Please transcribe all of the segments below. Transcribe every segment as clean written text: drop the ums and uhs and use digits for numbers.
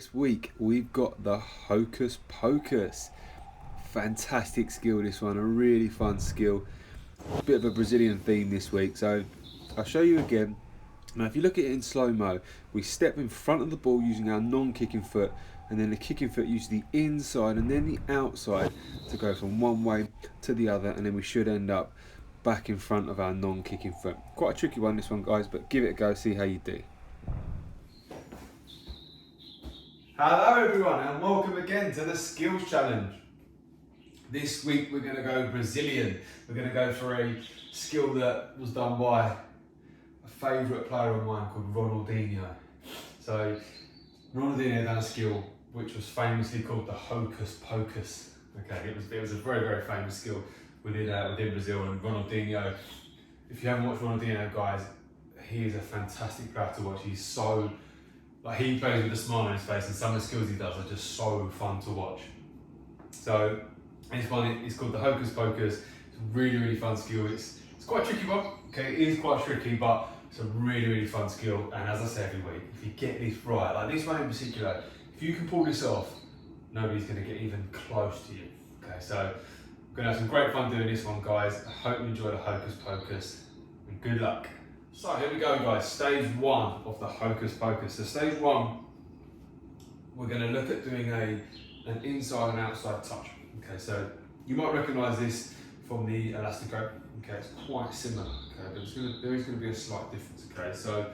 this week we've got the Hocus Pocus. Fantastic skill, this one, a really fun skill. Bit of a Brazilian theme this week, so I'll show you again. Now if you look at it in slow-mo, we step in front of the ball using our non-kicking foot, and then the kicking foot uses the inside and then the outside to go from one way to the other, and then we should end up back in front of our non-kicking foot. Quite a tricky one, this one, guys, but give it a go, see how you do. Hello everyone, and welcome again to the Skills Challenge. This week we're going to go Brazilian. We're going to go for a skill that was done by a favourite player of mine called Ronaldinho. So Ronaldinho done a skill which was famously called the Hocus Pocus. Okay, it was a very, very famous skill within Brazil, and Ronaldinho, if you haven't watched Ronaldinho, guys, he is a fantastic player to watch. He's so, he plays with a smile on his face, and some of the skills he does are just so fun to watch. So this one is called the Hocus Pocus. It's a really, really fun skill. It's quite a tricky one. Okay, it is quite tricky, but it's a really, really fun skill. And as I say every week, if you get this right, like this one in particular, if you can pull this off, nobody's going to get even close to you. Okay, so we're going to have some great fun doing this one, guys. I hope you enjoy the Hocus Pocus, and good luck. So here we go, guys. Stage one of the Hocus Pocus. So stage one, we're going to look at doing an inside and outside touch. Okay, so you might recognise this from the elastico. Okay, it's quite similar. Okay, but there is going to be a slight difference. Okay, so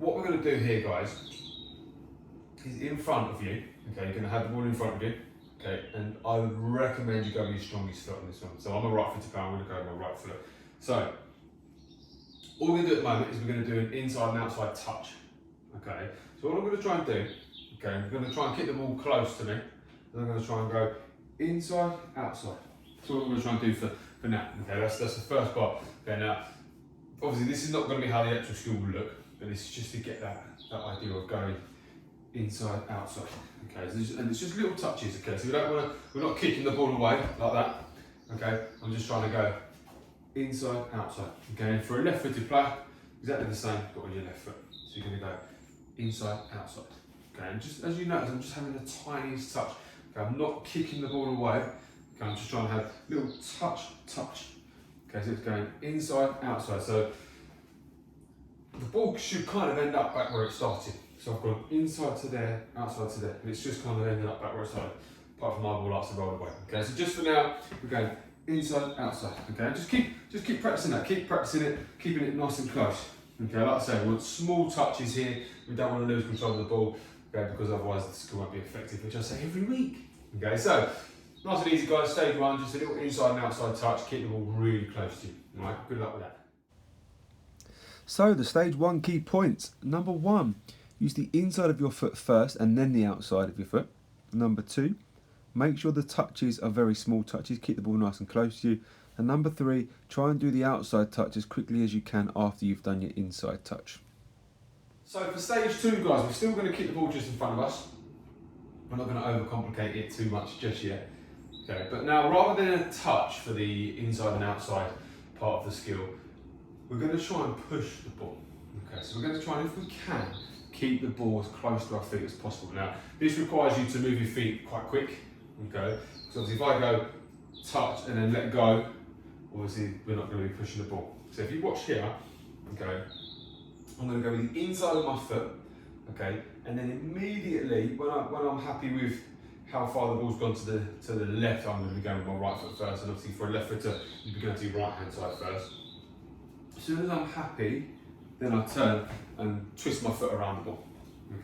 what we're going to do here, guys, is in front of you. Okay, you're going to have the ball in front of you. Okay, and I would recommend you go with your strongest foot on this one. So I'm a right footed player, I'm going to go with my right foot. So all we're going to do at the moment is we're going to do an inside and outside touch. Okay, so what I'm going to try and do, okay, I'm going to try and keep the ball close to me, and I'm going to try and go inside, outside. That's what I'm going to try and do for now. Okay, that's the first part. Okay, now obviously this is not going to be how the actual skill will look, but this is just to get that idea of going inside, outside. Okay, so and it's just little touches. Okay, so we're not kicking the ball away like that. Okay, I'm just trying to go inside, outside. Okay, and for a left-footed player, exactly the same, but on your left foot. So you're going to go inside, outside. Okay, and just as you notice, I'm just having the tiniest touch. Okay, I'm not kicking the ball away. Okay, I'm just trying to have little touch. Okay, so it's going inside, outside. So the ball should kind of end up back where it started. So I've gone inside to there, outside to there, and it's just kind of ended up back where it started. Apart from my ball likes to roll away. Okay, so just for now, we're going inside, outside. Okay, just keep practicing that. Keep practicing it, keeping it nice and close. Okay, like I say, we want small touches here. We don't want to lose control of the ball. Okay, because otherwise the skill won't be effective, which I say every week. Okay, so nice and easy, guys. Stage one, just a little inside and outside touch. Keep the ball really close to you. All right, good luck with that. So the stage one key points. Number one, use the inside of your foot first and then the outside of your foot. Number two, make sure the touches are very small touches. Keep the ball nice and close to you. And number three, try and do the outside touch as quickly as you can after you've done your inside touch. So for stage two, guys, we're still going to keep the ball just in front of us. We're not going to overcomplicate it too much just yet. Okay, but now rather than a touch for the inside and outside part of the skill, we're going to try and push the ball. Okay, so we're going to try and, if we can, keep the ball as close to our feet as possible. Now, this requires you to move your feet quite quick. Okay, so obviously if I go touch and then let go, obviously we're not going to be pushing the ball. So if you watch here, okay, I'm going to go with the inside of my foot, okay, and then immediately when I'm happy with how far the ball's gone to the left, I'm going to be going with my right foot first, and obviously for a left footer, you'd be going to your right hand side first. As soon as I'm happy, then I turn and twist my foot around the ball.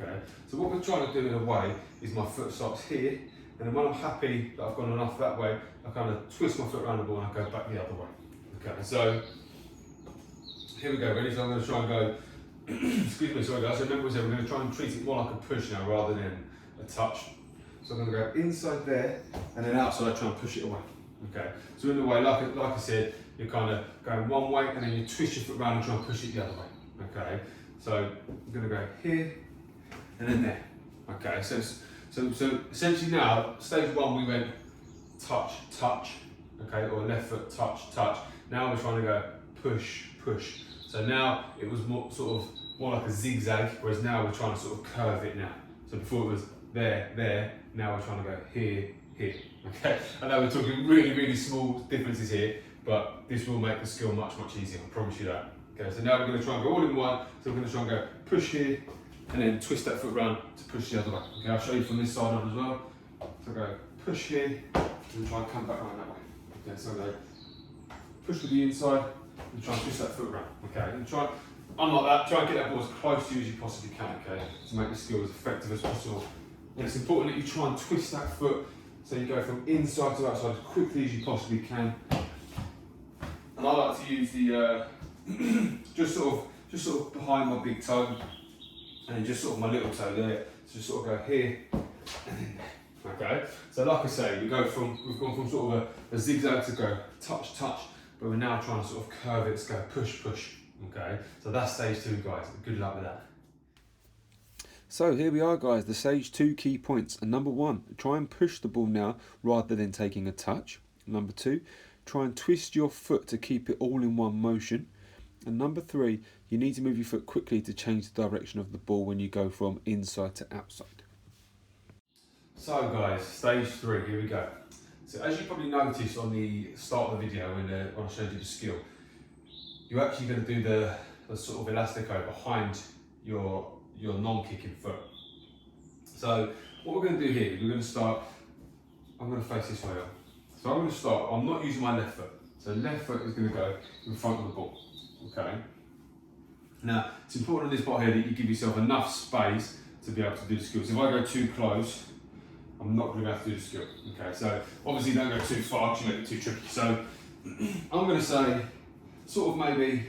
Okay, so what we're trying to do in a way is my foot stops here, and then when I'm happy that I've gone enough that way, I kind of twist my foot around the ball and I go back the other way. Okay, so here we go, ready? So I'm going to try and go, excuse me, sorry guys, so remember we're going to try and treat it more like a push now rather than a touch. So I'm going to go inside there and then outside, try and push it away. Okay, so in the way, like I said, you're kind of going one way and then you twist your foot around and try and push it the other way. Okay, so I'm going to go here and then there. Okay, so essentially now, stage one we went touch, okay, or left foot touch. Now we're trying to go push. So now it was more sort of more like a zigzag, whereas now we're trying to sort of curve it now. So before it was there, now we're trying to go here, here, okay? I know we're talking really small differences here, but this will make the skill much easier, I promise you that. Okay, so now we're going to try and go all in one, so we're going to try and go push here, and then twist that foot around to push the other way. Okay, I'll show you from this side on as well. So go push here, and try and come back around that way. Okay, so go push with the inside, and try and twist that foot around. Okay, and try, unlike that, try and get that ball as close to you as you possibly can, okay, to make the skill as effective as possible. And it's important that you try and twist that foot, so you go from inside to outside as quickly as you possibly can. And I like to use the, just sort of behind my big toe, and then just sort of my little toe there, so just sort of go here, and then there. Okay, so like I say, we've gone from sort of a zigzag to go touch, but we're now trying to sort of curve it, let's go push. Okay, so that's stage 2, guys. Good luck with that. So here we are, guys, the stage 2 key points. And number 1, try and push the ball now rather than taking a touch. Number 2, try and twist your foot to keep it all in one motion. And number 3, you need to move your foot quickly to change the direction of the ball when you go from inside to outside. So guys, stage 3, here we go. So as you probably noticed on the start of the video when I showed you the skill, you're actually going to do the sort of elastico behind your non-kicking foot. So what we're going to do here is we're going to start, I'm going to face this way up. So I'm going to start, I'm not using my left foot. So left foot is going to go in front of the ball, okay? Now, it's important on this part here that you give yourself enough space to be able to do the skill. So if I go too close, I'm not going to be able to do the skill, okay? So obviously don't go too far, because you make it too tricky. So I'm going to say, sort of maybe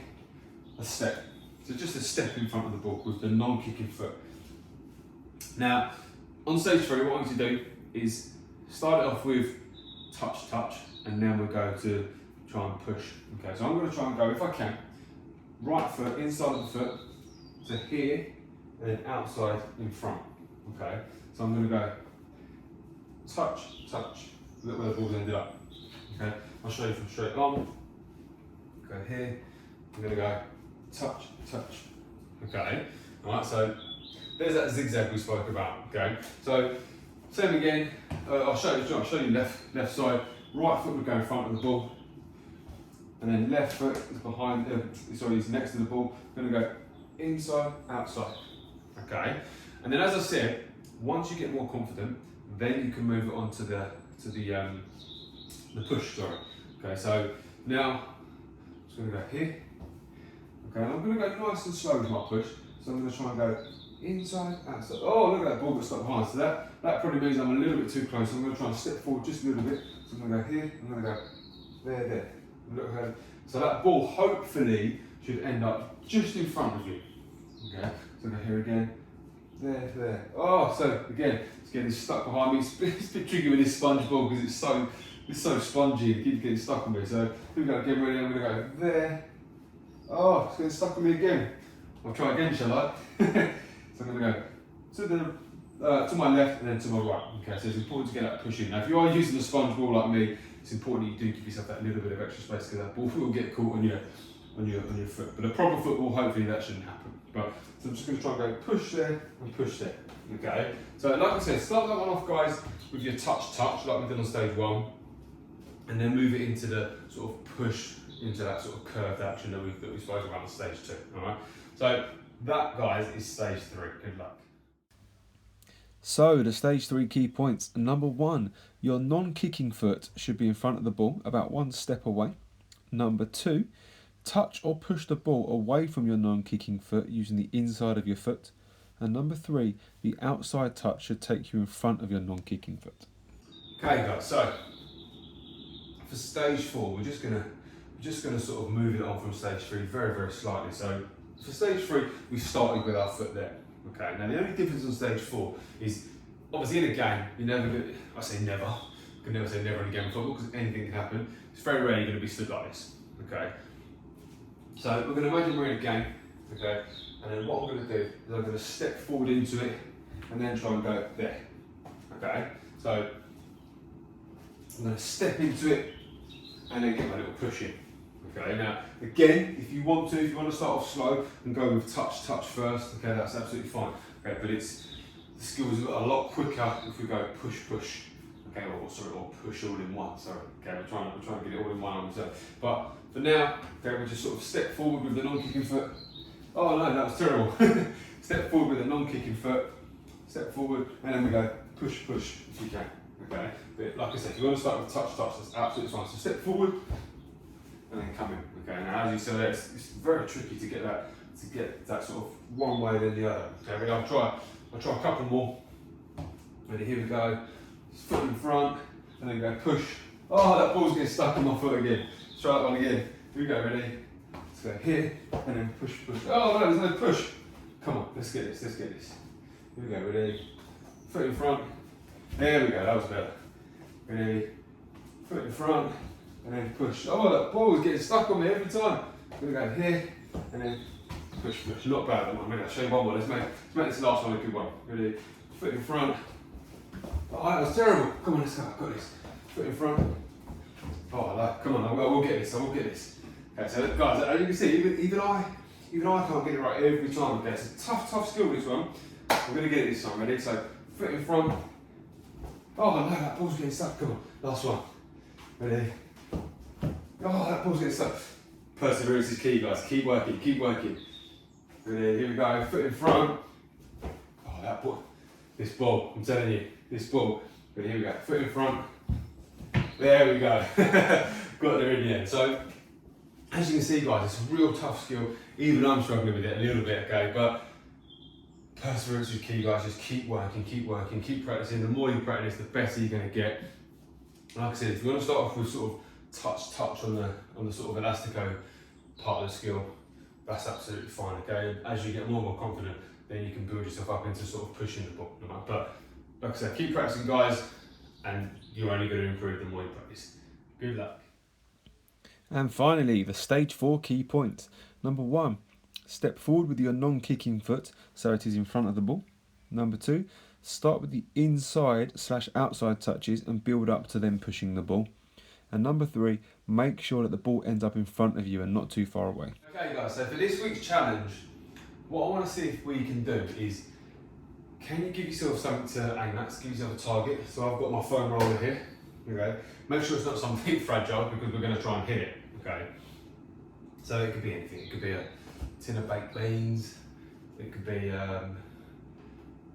a step. So just a step in front of the ball with the non-kicking foot. Now, on stage 3, what I want you to do is start it off with touch, and then we'll go to try and push. Okay, so I'm going to try and go, if I can, right foot inside of the foot to here, and then outside in front. Okay, so I'm going to go touch, look where the ball's ended up. Okay, I'll show you from straight on. Go here, I'm going to go touch. Okay, alright, so there's that zigzag we spoke about. Okay, so same again, I'll show you left side, right foot would go in front of the ball, and then left foot is behind, is next to the ball, going to go inside, outside. Okay, and then as I said, once you get more confident, then you can move it on to the push, sorry. Okay, so now I'm just going to go here. Okay, and I'm going to go nice and slow with my push. So I'm going to try and go inside, outside. Oh, look at that ball got stuck behind. So that probably means I'm a little bit too close. So I'm going to try and step forward just a little bit. So I'm going to go here, I'm going to go there. Look at so that ball hopefully should end up just in front of you. Okay, so go here again, there. Oh, so again, it's getting stuck behind me. It's a bit tricky with this sponge ball because it's so spongy and it keeps getting stuck on me. So here we go, get ready, I'm going to go there. Oh, it's getting stuck on me again. I'll try again, shall I? So I'm going to go to my left and then to my right. Okay, so it's important to get that push in. Now, if you are using a sponge ball like me, it's important that you do give yourself that little bit of extra space because that ball will get caught on your foot. But a proper football, hopefully that shouldn't happen. But so I'm just going to try and go push there and push there. Okay. So like I said, start that one off, guys, with your touch like we did on stage 1, and then move it into the sort of push into that sort of curved action that we spoke about on stage 2. All right. So that, guys, is stage 3. Good luck. So the stage 3 key points. Number 1, your non-kicking foot should be in front of the ball, about 1 step away. Number 2, touch or push the ball away from your non-kicking foot using the inside of your foot. And number 3, the outside touch should take you in front of your non-kicking foot. Okay, guys. So for stage 4, we're just gonna sort of move it on from stage 3 very, very slightly. So for stage 3, we started with our foot there. Okay, now the only difference on stage 4 is obviously in a game, you're never going to, I say never, you can never say never in a game of football because anything can happen. It's very rare you're going to be stood like this. Okay, so we're going to imagine we're in a game. Okay, and then what I'm going to do is I'm going to step forward into it and then try and go there. Okay, so I'm going to step into it and then get my little push in. Okay, now again, if you want to start off slow and go with touch first, okay, that's absolutely fine. Okay, but the skill is a lot quicker if we go push, okay, or push all in one. Sorry, okay, we're trying to get it all in one on reserve. But for now, okay, we just sort of step forward with the non-kicking foot. Oh no, that was terrible. Step forward with the non-kicking foot. Step forward, and then we go push if you can. Okay, but like I said, if you want to start with touch, that's absolutely fine. So step forward and then come in. Okay, now as you said, it's very tricky to get that sort of one way then the other. Okay, I'll try a couple more. Ready? Here we go. Foot in front, and then go push. Oh, that ball's getting stuck in my foot again. Let's try that one again. Here we go. Ready? Let's go here and then push. Oh no, there's no push. Come on, let's get this. Here we go. Ready? Foot in front. There we go. That was better. Ready? Foot in front. And then push. Oh, that ball is getting stuck on me every time. We're going to go here and then push. Not bad. I'm going to show you one more. Let's make this last one a good one. Ready? Foot in front. Oh, that was terrible. Come on, let's go. I've got this. Foot in front. Oh, no. Come on. I will get this. Okay, so guys, as you can see, even I can't get it right every time. Okay, it's a tough skill this one. We're going to get it this time. Ready? So foot in front. Oh no, that ball's getting stuck. Come on, last one. Ready? Oh, that ball's getting stuck. Perseverance is key, guys. Keep working. Ready? Here we go. Foot in front. Oh, that ball. This ball. I'm telling you, this ball. Ready? Here we go. Foot in front. There we go. Got there in the end. So, as you can see, guys, it's a real tough skill. Even I'm struggling with it a little bit. Okay, but perseverance is key, guys. Just keep working, keep practicing. The more you practice, the better you're going to get. Like I said, if you want to start off with sort of touch on the sort of elastico part of the skill, that's absolutely fine. Okay, and as you get more and more confident, then you can build yourself up into sort of pushing the ball. But like I said, keep practicing, guys, and you're only going to improve the more you practice. Good luck. And finally, the stage 4 key points. Number 1. Step forward with your non-kicking foot so it is in front of the ball. Number 2, start with the inside/outside touches and build up to then pushing the ball. And number 3, make sure that the ball ends up in front of you and not too far away. Okay guys, so for this week's challenge, what I want to see if we can do is, can you give yourself something to aim at, give yourself a target. So I've got my foam roller here, okay. Make sure it's not something fragile because we're going to try and hit it, okay. So it could be anything, it could be a tin of baked beans, it could be, I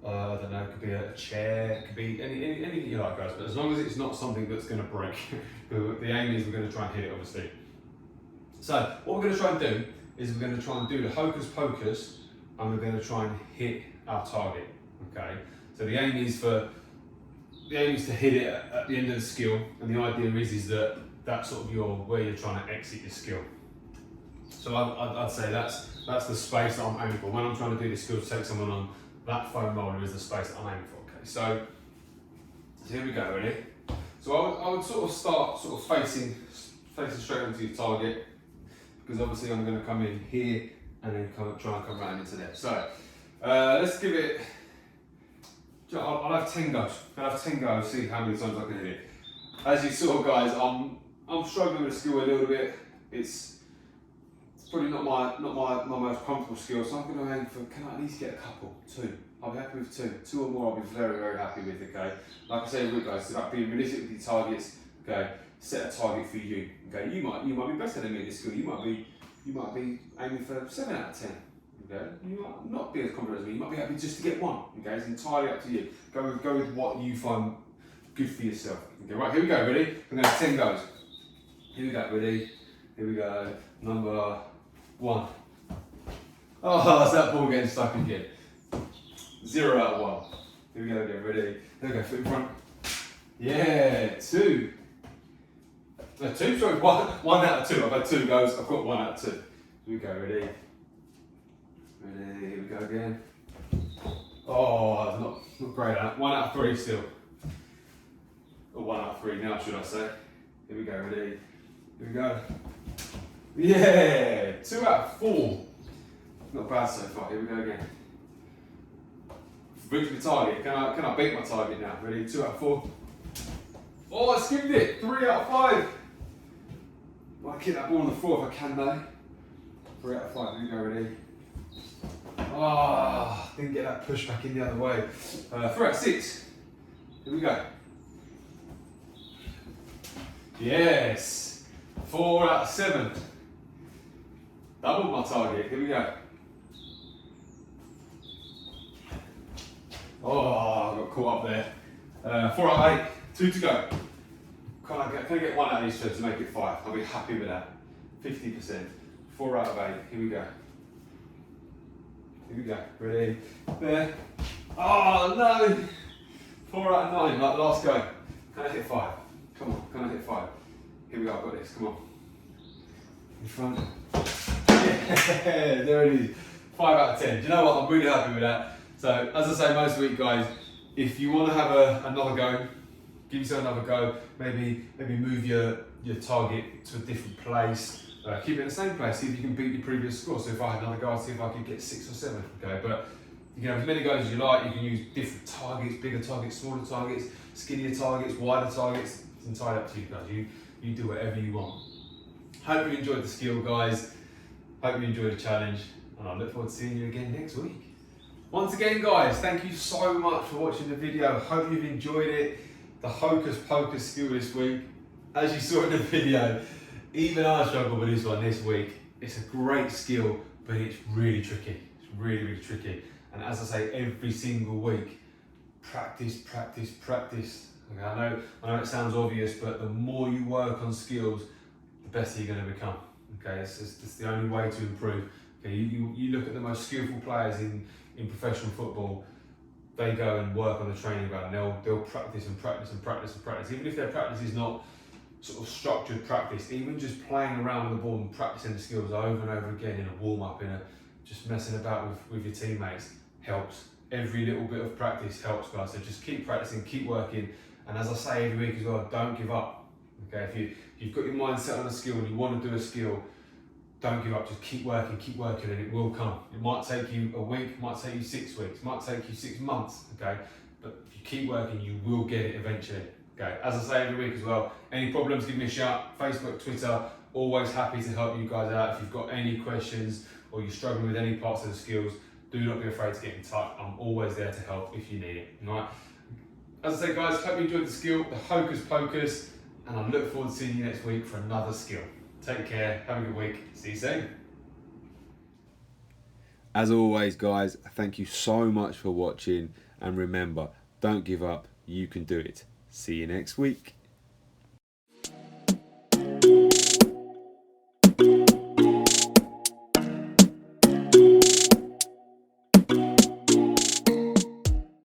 don't know, it could be a chair, it could be anything you like, guys, but as long as it's not something that's going to break, the aim is we're going to try and hit it, obviously. So what we're going to try and do is we're going to try and do the hocus pocus, and we're going to try and hit our target, okay? So the aim is to hit it at the end of the skill, and the idea is that that's sort of where you're trying to exit your skill. So I'd say that's the space that I'm aiming for. When I'm trying to do this skill to take someone on, that foam roller is the space that I'm aiming for. Okay, so here we go, ready? So I would sort of start facing straight onto your target, because obviously I'm going to come in here and then try and come around into there. So let's give it. I'll have 10 goes. I'll have 10 goes. See how many times I can hit it. As you saw, guys, I'm struggling with the skill a little bit. It's probably not my most comfortable skill, so I'm going to aim for, can I at least get a couple? 2. I'll be happy with 2. 2 or more I'll be very, very happy with, okay? Like I said, guys, it's about being realistic with your targets, okay? Set a target for you, okay? You might be better than me at this skill. You might be aiming for 7 out of 10, okay? You might not be as confident as me. You might be happy just to get 1, okay? It's entirely up to you. Go with what you find good for yourself. Okay, right, here we go, ready? I'm going to have 10 goes. Here we go, ready? Here we go, number 1. Oh, is that ball getting stuck again? 0 out of 1. Here we go again, ready? There we go, foot in front. Yeah, 2. No, 2, sorry, 1 out of 2. I've had 2 goes, I've got 1 out of 2. Here we go, ready? Ready, here we go again. Oh, not great. 1 out of 3 still. Or 1 out of 3 now, should I say. Here we go, ready? Here we go. Yeah, 2 out of 4. Not bad so far. Here we go again. Reach my target. Can I beat my target now? Ready? 2 out of 4. Oh, I skimmed it. 3 out of 5. I want to keep that ball on the floor if I can though. 3 out of 5, here we go, ready? Ah, didn't get that push back in the other way. 4 out of 6, here we go. Yes, 4 out of 7. Double my target, here we go. Oh, I got caught up there. 4 out of 8, 2 to go. Can I get 1 out of these 2 to make it 5? I'll be happy with that. 50%. 4 out of 8, here we go. Here we go, ready? There. Oh no! 4 out of 9, like the last go. Can I hit 5? Come on, can I hit 5? Here we go, I've got this, come on. In front. Yeah, there it is. 5 out of 10. Do you know what? I'm really happy with that. So, as I say most week, guys, if you want to have another go, give yourself another go. Maybe move your target to a different place. Keep it in the same place. See if you can beat your previous score. So if I had another go, I'd see if I could get 6 or 7. Okay, but you can have as many goes as you like. You can use different targets, bigger targets, smaller targets, skinnier targets, wider targets. It's entirely up to you guys. You do whatever you want. Hope you enjoyed the skill, guys. Hope you enjoyed the challenge, and I look forward to seeing you again next week. Once again, guys, thank you so much for watching the video. Hope you've enjoyed it. The hocus pocus skill this week. As you saw in the video, even I struggled with this one this week. It's a great skill, but it's really tricky. It's really, really tricky. And as I say, every single week, practice, practice, practice. Okay, I know it sounds obvious, but the more you work on skills, the better you're going to become. Okay, it's the only way to improve. Okay, you look at the most skillful players in professional football. They go and work on the training ground, and they'll practice and practice and practice and practice. Even if their practice is not sort of structured practice, even just playing around with the ball and practicing the skills over and over again in a warm-up, just messing about with your teammates helps. Every little bit of practice helps, guys. So just keep practicing, keep working, and as I say every week as well, don't give up. Okay, if you've got your mind set on a skill and you want to do a skill, don't give up. Just keep working, and it will come. It might take you a week, might take you 6 weeks, might take you 6 months. Okay, but if you keep working, you will get it eventually. Okay, as I say every week as well, any problems, give me a shout. Facebook, Twitter, always happy to help you guys out. If you've got any questions or you're struggling with any parts of the skills, do not be afraid to get in touch. I'm always there to help if you need it. All right. As I say, guys, hope you enjoyed the skill, the hocus pocus, and I look forward to seeing you next week for another skill. Take care, have a good week, see you soon. As always, guys, thank you so much for watching, and remember, don't give up, you can do it. See you next week.